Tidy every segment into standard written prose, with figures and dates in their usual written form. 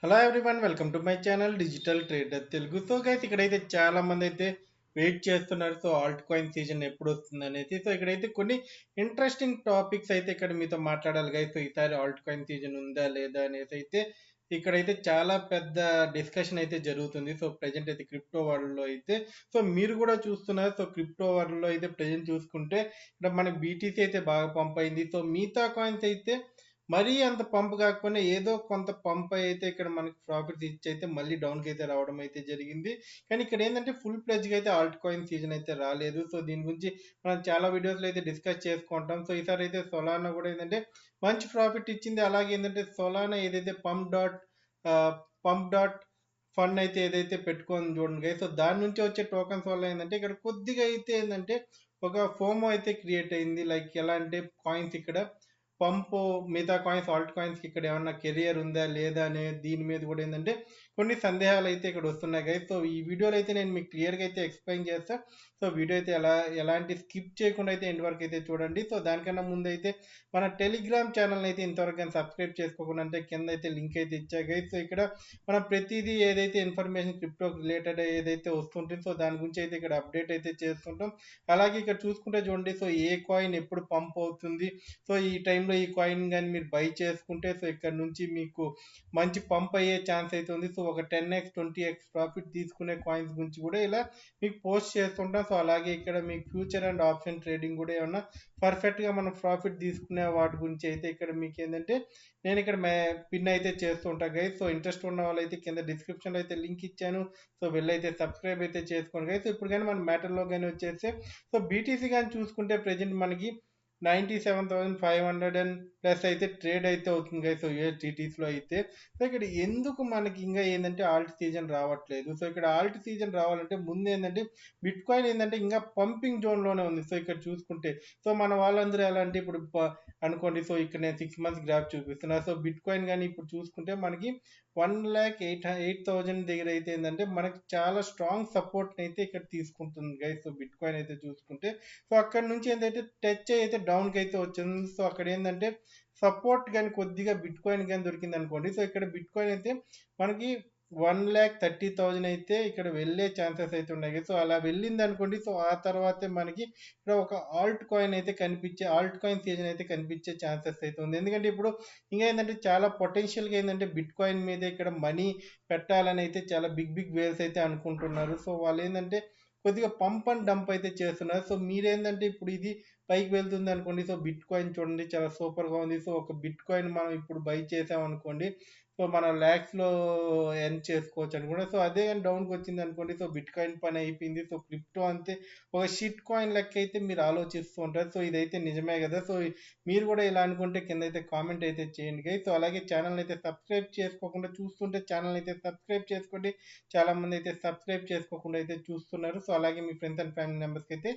Hello everyone, welcome to my channel digital trader Telugu. So guys, ఇక్కడైతే చాలా మంది అయితే వెయిట్ చేస్తున్నారు. సో ఆల్ట్ కాయిన్ సీజన్ ఎప్పుడు వస్తుంది అనేది. సో ఇక్కడైతే కొన్ని ఇంట్రెస్టింగ్ టాపిక్స్ అయితే ఇక్కడ మీతో మాట్లాడాలి గైస్. సో ఈసారి ఆల్ట్ కాయిన్ సీజన్ ఉందా లేదా అనేది అయితే ఇక్కడైతే చాలా పెద్ద డిస్కషన్ అయితే జరుగుతుంది. సో ప్రజెంట్ అయితే క్రిప్టో వరల్డ్ లో అయితే సో మీరు కూడా చూస్తున్నారు. సో క్రిప్టో వరల్డ్ లో అయితే ప్రజెంట్ చూసుకుంటే ఇక్కడ మనకి బీటీసీ అయితే బాగా పంప్ అయింది. సో మిగతా కాయిన్స్ అయితే మరీ అంత పంప్ కాకపోయినా ఏదో కొంత పంప్ అయితే ఇక్కడ మనకి ప్రాఫిట్స్ ఇచ్చి అయితే మళ్ళీ డౌన్కి అయితే రావడం అయితే జరిగింది. కానీ ఇక్కడ ఏంటంటే ఫుల్ ప్లెజ్గా అయితే ఆల్ట్ కాయిన్ సీజన్ అయితే రాలేదు. సో దీని గురించి మనం చాలా వీడియోస్లో అయితే డిస్కస్ చేసుకుంటాం. సో ఈసారి అయితే సొలానా కూడా ఏంటంటే మంచి ప్రాఫిట్ ఇచ్చింది. అలాగే ఏంటంటే సొలానా ఏదైతే పంప్ డాట్ ఫండ్ అయితే ఏదైతే పెట్టుకొని చూడండి. సో దాని నుంచి వచ్చే టోకన్స్ వల్ల ఏంటంటే ఇక్కడ కొద్దిగా అయితే ఏంటంటే ఒక ఫోమో అయితే క్రియేట్ అయింది. లైక్ ఎలా అంటే కాయిన్స్ ఇక్కడ పంప్ మిగతా కాయిన్స్ ఆల్ట్ కాయిన్స్కి ఇక్కడ ఏమన్నా కెరియర్ ఉందా లేదా అనే దీని మీద కూడా ఏంటంటే కొన్ని సందేహాలు అయితే ఇక్కడ వస్తున్నాయి గైస్. సో ఈ వీడియోలో అయితే నేను మీకు క్లియర్గా అయితే ఎక్స్ప్లెయిన్ చేస్తా. సో వీడియో అయితే ఎలాంటి స్కిప్ చేయకుండా అయితే ఎండ్ వరకు అయితే చూడండి. సో దానికన్నా ముందు అయితే మన టెలిగ్రామ్ ఛానల్ అయితే ఇంతవరకు కానీ సబ్స్క్రైబ్ చేసుకోకుండా అంటే కింద అయితే లింక్ అయితే ఇచ్చా గైస్. సో ఇక్కడ మనం ప్రతిదీ ఏదైతే ఇన్ఫర్మేషన్ క్రిప్టో రిలేటెడ్ ఏదైతే వస్తుంటుంది సో దాని గురించి అయితే ఇక్కడ అప్డేట్ అయితే చేస్తుంటాం. అలాగే ఇక్కడ చూసుకుంటే చూడండి, సో ఏ కాయిన్ ఎప్పుడు పంప్ అవుతుంది, సో ఈ టైంలో ఈ కాయిన్ కానీ మీరు బై చేసుకుంటే సో ఇక్కడ నుంచి మీకు మంచి పంప్ అయ్యే ఛాన్స్ అయితే ఉంది. సో ఒక 10x 20x ప్రాఫిట్ తీసుకునే కాయిన్స్ గురించి కూడా ఇలా మీకు పోస్ట్ చేస్తుంటాం. సో అలాగే ఇక్కడ మీకు ఫ్యూచర్ అండ్ ఆప్షన్ ట్రేడింగ్ కూడా ఏమన్నా పర్ఫెక్ట్గా మనం ప్రాఫిట్ తీసుకునే వాటి గురించి అయితే ఇక్కడ మీకు ఏంటంటే నేను ఇక్కడ పిన్ అయితే చేస్తూ ఉంటాను గైస్. సో ఇంట్రెస్ట్ ఉన్న వాళ్ళైతే కింద డిస్క్రిప్షన్లో అయితే లింక్ ఇచ్చాను. సో వెళ్ళైతే సబ్స్క్రైబ్ అయితే చేసుకోండి గైస్. ఇప్పుడు కానీ మన మ్యాటర్లో కానీ వచ్చేస్తే సో బీటీసీ కానీ చూసుకుంటే ప్రజెంట్ మనకి 97,500 అండ్ ప్లస్ అయితే ట్రేడ్ అయితే అవుతుంది సో యూఎస్డిటీస్లో అయితే. సో ఇక్కడ ఎందుకు మనకి ఇంకా ఏంటంటే ఆల్ట్ సీజన్ రావట్లేదు. సో ఇక్కడ ఆల్ట్ సీజన్ రావాలంటే ముందు ఏంటంటే బిట్ కాయిన్ ఏంటంటే ఇంకా పంపింగ్ జోన్లోనే ఉంది. సో ఇక్కడ చూసుకుంటే సో మన వాళ్ళందరూ ఎలా అంటే ఇప్పుడు అనుకోండి, సో ఇక్కడ నేను 6 months గ్రాఫ్ చూపిస్తున్నా. సో బిట్ కాయిన్ కానీ ఇప్పుడు చూసుకుంటే మనకి 1,08,000 దగ్గర అయితే ఏంటంటే మనకి చాలా స్ట్రాంగ్ సపోర్ట్ అయితే ఇక్కడ తీసుకుంటుంది గైస్. సో బిట్ కాయిన్ అయితే చూసుకుంటే సో అక్కడ నుంచి ఏంటంటే టచ్ అయితే డౌన్కి అయితే వచ్చింది. సో అక్కడ ఏంటంటే సపోర్ట్ కానీ కొద్దిగా బిట్ కాయిన్ కానీ దొరికింది అనుకోండి. సో ఇక్కడ బిట్ కాయిన్ అయితే మనకి 1,30,000 అయితే ఇక్కడ వెళ్ళే ఛాన్సెస్ అయితే ఉన్నాయి. సో అలా వెళ్ళింది అనుకోండి. సో ఆ తర్వాతే మనకి ఇక్కడ ఒక ఆల్ట్ కాయిన్ సీజన్ అయితే కనిపించే ఛాన్సెస్ అయితే ఉంది. ఎందుకంటే ఇప్పుడు ఇంకా ఏంటంటే చాలా పొటెన్షియల్గా ఏంటంటే బిట్ కాయిన్ మీద ఇక్కడ మనీ పెట్టాలని అయితే చాలా బిగ్ బిగ్ వేల్స్ అయితే అనుకుంటున్నారు. సో వాళ్ళు ఏంటంటే కొద్దిగా పంప్ అండ్ డంప్ అయితే చేస్తున్నారు. సో మీరేంటంటే ఇప్పుడు ఇది పైకి వెళ్తుంది అనుకోండి. సో బిట్ కాయిన్ చూడండి చాలా సూపర్గా ఉంది. సో ఒక బిట్ కాయిన్ మనం ఇప్పుడు బై చేసాం అనుకోండి. సో మనం ల్యాక్స్లో ఎర్న్ చేసుకోవచ్చు అనుకోండి. సో అదే కానీ డౌన్కి వచ్చింది అనుకోండి. సో బిట్ కాయిన్ పని అయిపోయింది. సో క్రిప్టో అంతే ఒక షిట్ కాయిన్ లెక్క అయితే మీరు ఆలోచిస్తూ ఉంటారు. సో ఇదైతే నిజమే కదా. సో మీరు కూడా ఇలా అనుకుంటే కింద అయితే కామెంట్ అయితే చేయండి గైస్. సో అలాగే ఛానల్ అయితే సబ్స్క్రైబ్ చేసుకోకుండా చూస్తుంటే ఛానల్ అయితే సబ్స్క్రైబ్ చేసుకోండి. చాలా మంది అయితే సబ్స్క్రైబ్ చేసుకోకుండా అయితే చూస్తున్నారు. సో అలాగే మీ ఫ్రెండ్స్ అండ్ ఫ్యామిలీ మెంబర్స్కి అయితే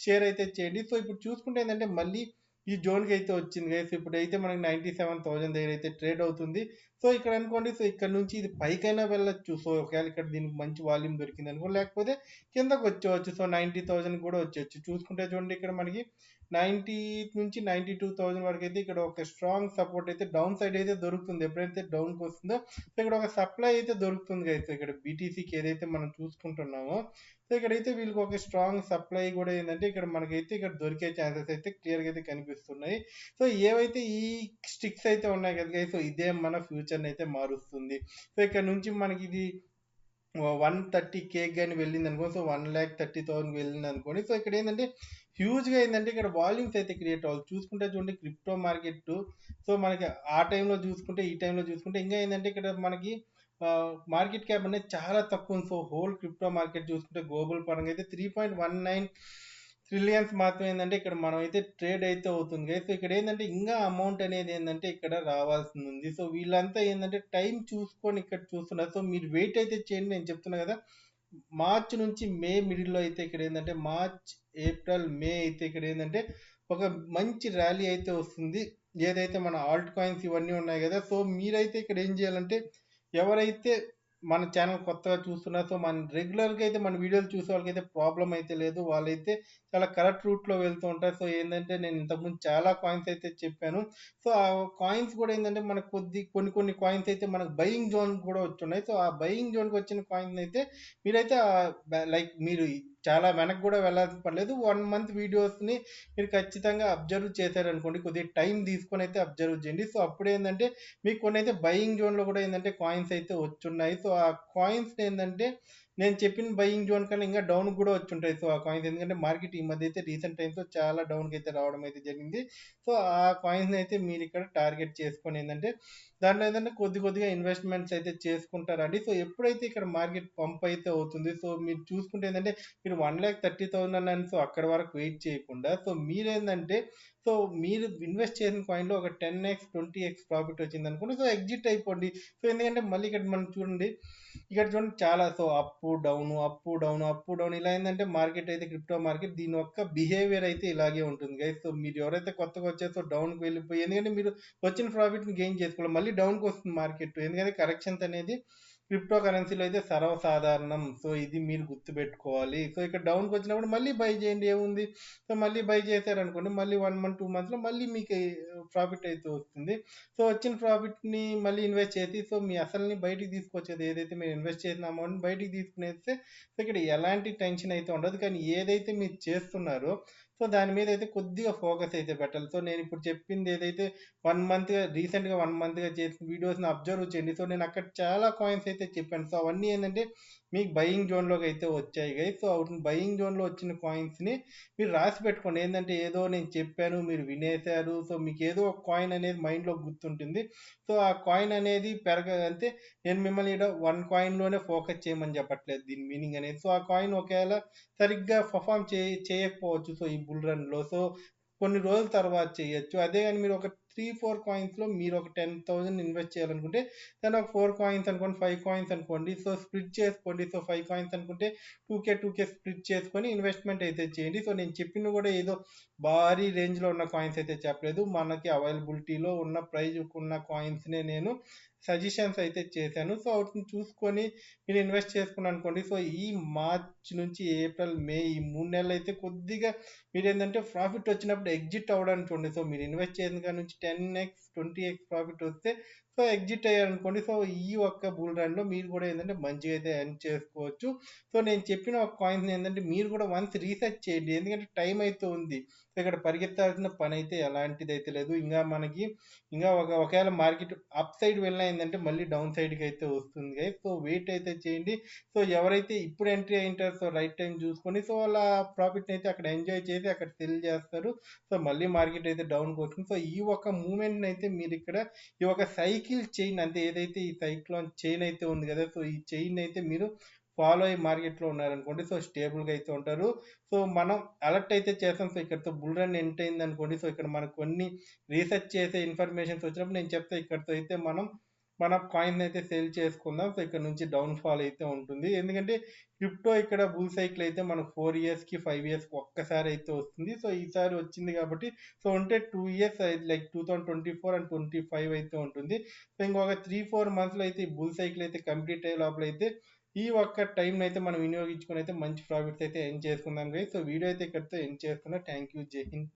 షేర్ అయితే చేయండి. సో ఇప్పుడు చూసుకుంటే ఏంటంటే మళ్ళీ ఈ జోన్కి అయితే వచ్చింది గైస్. ఇప్పుడు అయితే మనకి 97,000 దగ్గర అయితే ట్రేడ్ అవుతుంది. సో ఇక్కడ అనుకోండి, సో ఇక్కడ నుంచి ఇది పైకైనా వెళ్ళొచ్చు. సో ఒకవేళ ఇక్కడ దీనికి మంచి వాల్యూమ్ దొరికింది అనుకో, లేకపోతే కిందకు వచ్చేవచ్చు. సో 90,000 కూడా వచ్చేవచ్చు. చూసుకుంటే చూడండి ఇక్కడ మనకి 90 నుంచి 92,000 వరకు అయితే ఇక్కడ ఒక స్ట్రాంగ్ సపోర్ట్ అయితే డౌన్ సైడ్ అయితే దొరుకుతుంది. ఎప్పుడైతే డౌన్కి వస్తుందో సో ఇక్కడ ఒక సప్లై అయితే దొరుకుతుంది కదా. సో ఇక్కడ బీటీసీకి ఏదైతే మనం చూసుకుంటున్నామో సో ఇక్కడైతే వీళ్ళకి ఒక స్ట్రాంగ్ సప్లై కూడా ఏంటంటే ఇక్కడ మనకైతే ఇక్కడ దొరికే ఛాన్సెస్ అయితే క్లియర్గా అయితే కనిపిస్తున్నాయి. సో ఏవైతే ఈ స్టిక్స్ అయితే ఉన్నాయి కదా, సో ఇదే మన ఫ్యూచర్ని అయితే మారుస్తుంది. సో ఇక్కడ నుంచి మనకి ఇది 130K కానీ వెళ్ళింది అనుకో, సో 1,30,000 వెళ్ళింది అనుకోండి. సో ఇక్కడ ఏంటంటే హ్యూజ్గా ఏంటంటే ఇక్కడ వాల్యూమ్స్ అయితే క్రియేట్ అవ్వాలి. చూసుకుంటే చూడండి క్రిప్టో మార్కెట్. సో మనకి ఆ టైంలో చూసుకుంటే ఈ టైంలో చూసుకుంటే ఇంకా ఏంటంటే ఇక్కడ మనకి మార్కెట్ క్యాప్ అనేది చాలా తక్కువ ఉంది. సో హోల్ క్రిప్టో మార్కెట్ చూసుకుంటే గ్లోబల్ పరంగా అయితే 3.19 ట్రిలియన్స్ మాత్రం ఏంటంటే ఇక్కడ మనం అయితే ట్రేడ్ అయితే అవుతుంది. సో ఇక్కడ ఏంటంటే ఇంకా అమౌంట్ అనేది ఏంటంటే ఇక్కడ రావాల్సింది ఉంది. సో వీళ్ళంతా ఏంటంటే టైం చూసుకొని ఇక్కడ చూస్తున్నారు. సో మీరు వెయిట్ అయితే చేయండి, నేను చెప్తున్నా కదా. మార్చ్ నుంచి మే మిడిల్లో అయితే ఇక్కడ ఏంటంటే మార్చ్ ఏప్రిల్ మే అయితే ఇక్కడ ఏంటంటే ఒక మంచి ర్యాలీ అయితే వస్తుంది. ఏదైతే మన ఆల్ట్ కాయిన్స్ ఇవన్నీ ఉన్నాయి కదా. సో మీరైతే ఇక్కడ ఏం చేయాలంటే ఎవరైతే మన ఛానల్ కొత్తగా చూస్తున్నారు. సో, మన రెగ్యులర్‌గా అయితే మన వీడియోలు చూసే వాళ్ళకైతే ప్రాబ్లమ్ అయితే లేదు. వాళ్ళైతే చాలా కరెక్ట్ రూట్‌లో వెళ్తూ ఉంటారు. సో, ఏందంటే నేను ఇంతకుముందు చాలా కాయిన్స్ అయితే చెప్పాను. సో, ఆ కాయిన్స్ కూడా ఏందంటే మనకు కొన్ని కొన్ని కాయిన్స్ అయితే మనకు బయింగ్ జోన్ కూడా వచ్చున్నాయి. సో, ఆ బయింగ్ జోన్‌కి వచ్చిన కాయిన్‌నైతే మీరైతే లైక్ మీరు చాలా వెనక్కి కూడా వెళ్ళాల్సిన పర్లేదు. 1 మంత్ వీడియోస్‌ని మీరు ఖచ్చితంగా అబ్జర్వ్ చేశారనుకోండి, కొద్దిగా టైం తీసుకొనైతే అబ్జర్వ్ చేయండి. సో, అప్పుడేందంటే మీకు కొన్నైతే బయింగ్ జోన్‌లో కూడా ఏందంటే కాయిన్స్ అయితే వచ్చున్నాయి. సో, ఆ కాయిన్స్‌ని ఏందంటే నేను చెప్పిన బయింగ్ జోన్ కన్నా ఇంకా డౌన్ కూడా వచ్చుంటాయి. సో, ఆ కాయిన్స్ ఎందుకంటే మార్కెట్ ఈ మధ్య అయితే రీసెంట్ టైమ్స్‌లో చాలా డౌన్‌కి అయితే రావడం అయితే జరిగింది. సో, ఆ కాయిన్స్‌ని అయితే మీరిక్కడ టార్గెట్ చేసుకొని ఏందంటే దాంట్లో ఏందంటే కొద్దిగా ఇన్వెస్ట్‌మెంట్స్ అయితే చేసుకుంటారండి. సో, ఎప్పుడైతే ఇక్కడ మార్కెట్ పంప్ అయితే అవుతుంది. సో, మీరు చూసుకుంటే ఏందంటే మీరు 1,30,000 అన్నాను. సో, అక్కడి వరకు వెయిట్ చేయకుండా సో, మీరేందంటే సో, మీరు ఇన్వెస్ట్ చేసిన కాయిన్‌లో ఒక 10x, 20x ప్రాఫిట్ వచ్చిందనుకోండి. సో, ఎగ్జిట్ అయిపోండి. సో, ఎందుకంటే మళ్ళీ ఇక్కడ మనం చూడండి. ఇక్కడ చూడండి చాలా సో, అప్పు, డౌను, అప్పు, డౌను, అప్పు, డౌన్ ఇలా ఏందంటే మార్కెట్ అయితే క్రిప్టో మార్కెట్ దీని యొక్క బిహేవియర్ అయితే ఇలాగే ఉంటుంది గైస్. సో, మీరు ఎవరైతే కొత్తగా వచ్చారో సో, డౌన్‌కి వెళ్ళిపోయి ఎందుకంటే మీరు వచ్చిన ప్రాఫిట్‌ని గెయిన్ చేసుకోవాలి. మళ్ళీ డౌన్‌కి వస్తుంది మార్కెట్. ఎందుకంటే కరెక్షన్స్ అనేది క్రిప్టో కరెన్సీలో అయితే సర్వసాధారణం. సో, ఇది మీరు గుర్తుపెట్టుకోవాలి. సో, ఇక్కడ డౌన్‌కి వచ్చినప్పుడు మళ్ళీ బై చేయండి ఏముంది. సో, మళ్ళీ బై చేశారనుకోండి మళ్ళీ 1 మంత్, 2 మంత్స్‌లో మళ్ళీ మీకు ప్రాఫిట్ అయితే వస్తుంది. సో, వచ్చిన ప్రాఫిట్‌ని మళ్ళీ ఇన్వెస్ట్ చేసి సో, మీ అసలుని బయటికి తీసుకొచ్చేది ఏదైతే మీరు ఇన్వెస్ట్ చేసిన అమౌంట్‌ని బయటికి తీసుకునేస్తే సో, ఇక్కడ ఎలాంటి టెన్షన్ అయితే ఉండదు. కానీ ఏదైతే మీరు చేస్తున్నారో సో, దాని మీద అయితే కొద్దిగా ఫోకస్ అయితే పెట్టాలి. సో, నేనిప్పుడు చెప్పింది ఏదైతే 1 మంత్‌గా రీసెంట్‌గా 1 మంత్‌గా చేసిన వీడియోస్‌ని అబ్జర్వ్ చేయండి. సో, నేను అక్కడ చాలా కాయిన్స్ అయితే చెప్పాను. సో, అవన్నీ ఏందంటే మీకు బయింగ్ జోన్‌లోకి అయితే వచ్చాయి గైస్. సో, బయింగ్ జోన్‌లో వచ్చిన కాయిన్స్‌ని మీరు రాసి పెట్టుకోండి. ఏందంటే ఏదో నేను చెప్పాను, మీరు వినేశారు. సో, మీకేదో ఒక కాయిన్ అనేది మైండ్‌లో గుర్తుంటుంది. సో, ఆ కాయిన్ అనేది అంటే నేను మిమ్మల్ని ఈడ 1 కాయిన్‌లోనే ఫోకస్ చేయమని చెప్పట్లేదు దీని మీనింగ్ అనేది. సో, ఆ కాయిన్ ఒకేళ సరిగ్గా పెర్ఫార్మ్ చేయకపోవచ్చు. సో, ఈ బుల్ రన్‌లో. సో, కొన్ని రోజుల తర్వాత చేయొచ్చు. అదే గాని మీరు ఒక 3, 4 కాయిన్స్‌లో మీరు ఒక 10,000 ఇన్వెస్ట్ చేయాలనుకుంటే దాన్ని ఒక 4 కాయిన్స్ అనుకోండి, 5 కాయిన్స్ అనుకోండి. సో, స్ప్లిట్ చేసుకోండి. సో, 5 కాయిన్స్ అనుకుంటే 2K స్ప్లిట్ చేసుకొని ఇన్వెస్ట్‌మెంట్ అయితే చేయండి. సో, నేను చెప్పింది కూడా ఏదో భారీ రేంజ్‌లో ఉన్న కాయిన్స్ అయితే చెప్పలేదు. మనకి అవైలబిలిటీలో ఉన్న ప్రైజ్‌కున్న కాయిన్స్‌నే నేను సజెషన్స్ అయితే చేశాను. సో, వాటిని చూసుకొని మీరు ఇన్వెస్ట్ చేసుకున్నారనుకోండి. సో, ఈ మార్చ్ నుంచి ఏప్రిల్, మే ఈ 3 నెలలైతే కొద్దిగా మీరేందంటే ప్రాఫిట్ వచ్చినప్పుడు ఎగ్జిట్ అవ్వడానికి చూడండి. సో, మీరు ఇన్వెస్ట్ చేసిన కాడ నుంచి 10x, 20x ప్రాఫిట్ వస్తే సో, ఎగ్జిట్ అయ్యారనుకోండి. సో, ఈ ఒక్క బుల్ రన్‌లో మీరు కూడా ఏందంటే మంచిగా అయితే ఎర్న్ చేసుకోవచ్చు. సో, నేను చెప్పిన ఒక కాయిన్స్‌ని ఏందంటే మీరు కూడా వన్స్ రీసెర్చ్ చేయండి. ఎందుకంటే టైం అయితే ఉంది. సో, ఇక్కడ పరిగెత్తాల్సిన పనైతే ఎలాంటిదైతే లేదు. ఇంకా ఒకవేళ మార్కెట్ అప్ సైడ్ వెళ్ళినా ఏందంటే మళ్ళీ డౌన్ సైడ్‌కి అయితే వస్తుంది గైస్. సో, వెయిట్ అయితే చేయండి. సో, ఎవరైతే ఇప్పుడు ఎంట్రీ అయ్యుంటారో సో, రైట్ టైమ్ చూసుకొని సో, వాళ్ళ ప్రాఫిట్‌ని అయితే అక్కడ ఎంజాయ్ చేసి అక్కడ సెల్ చేస్తారు. సో, మళ్ళీ మార్కెట్ అయితే డౌన్‌కి వస్తుంది. సో, ఈ ఒక మూవ్‌మెంట్‌ని అయితే మీరిక్కడ ఈ ఒక సైకిల్ చైన్ అంటే ఏదైతే ఈ సైక్లోన్ చైన్ అయితే ఉంది కదా! సో, ఈ చైన్ అయితే మీరు ఫాలో అయ్యి మార్కెట్‌లో ఉన్నారనుకోండి. సో, స్టేబుల్‌గా అయితే ఉంటారు. సో, మనం అలర్ట్ అయితే చేస్తాం. సో, ఇక్కడితో బుల్ రన్ ఎండ్ అయిందనుకోండి. సో, ఇక్కడ మనకు కొన్ని రీసెర్చ్ చేసే ఇన్ఫర్మేషన్స్ వచ్చినప్పుడు నేను చెప్తా ఇక్కడితో అయితే మనం మన కాయిన్ అయితే సేల్ చేసుకుందాం. సో, ఇక్కడ నుంచి డౌన్ ఫాల్ అయితే ఉంటుంది. ఎందుకంటే క్రిప్టో ఇక్కడ బుల్ సైకిల్ అయితే మనకు 4 ఇయర్స్‌కి, 5 ఇయర్స్‌కి ఒక్కసారి అయితే వస్తుంది. సో, ఈసారి వచ్చింది కాబట్టి సో, ఉంటే 2 ఇయర్స్ లైక్ 2024 అండ్ 25 అయితే ఉంటుంది. సో, ఇంకొక 3, 4 మంత్స్‌లో అయితే ఈ బుల్ సైకిల్ అయితే కంప్లీట్ అయ్యే లోపలైతే ఈ ఒక్క టైంనైతే మనం వినియోగించుకొని అయితే మంచి ప్రాఫిట్స్ అయితే ఎర్న్ చేసుకుందాం గైస్. సో, వీడియో అయితే ఇక్కడితో ఎండ్ చేస్తున్నా. Thank you. జై హింద్.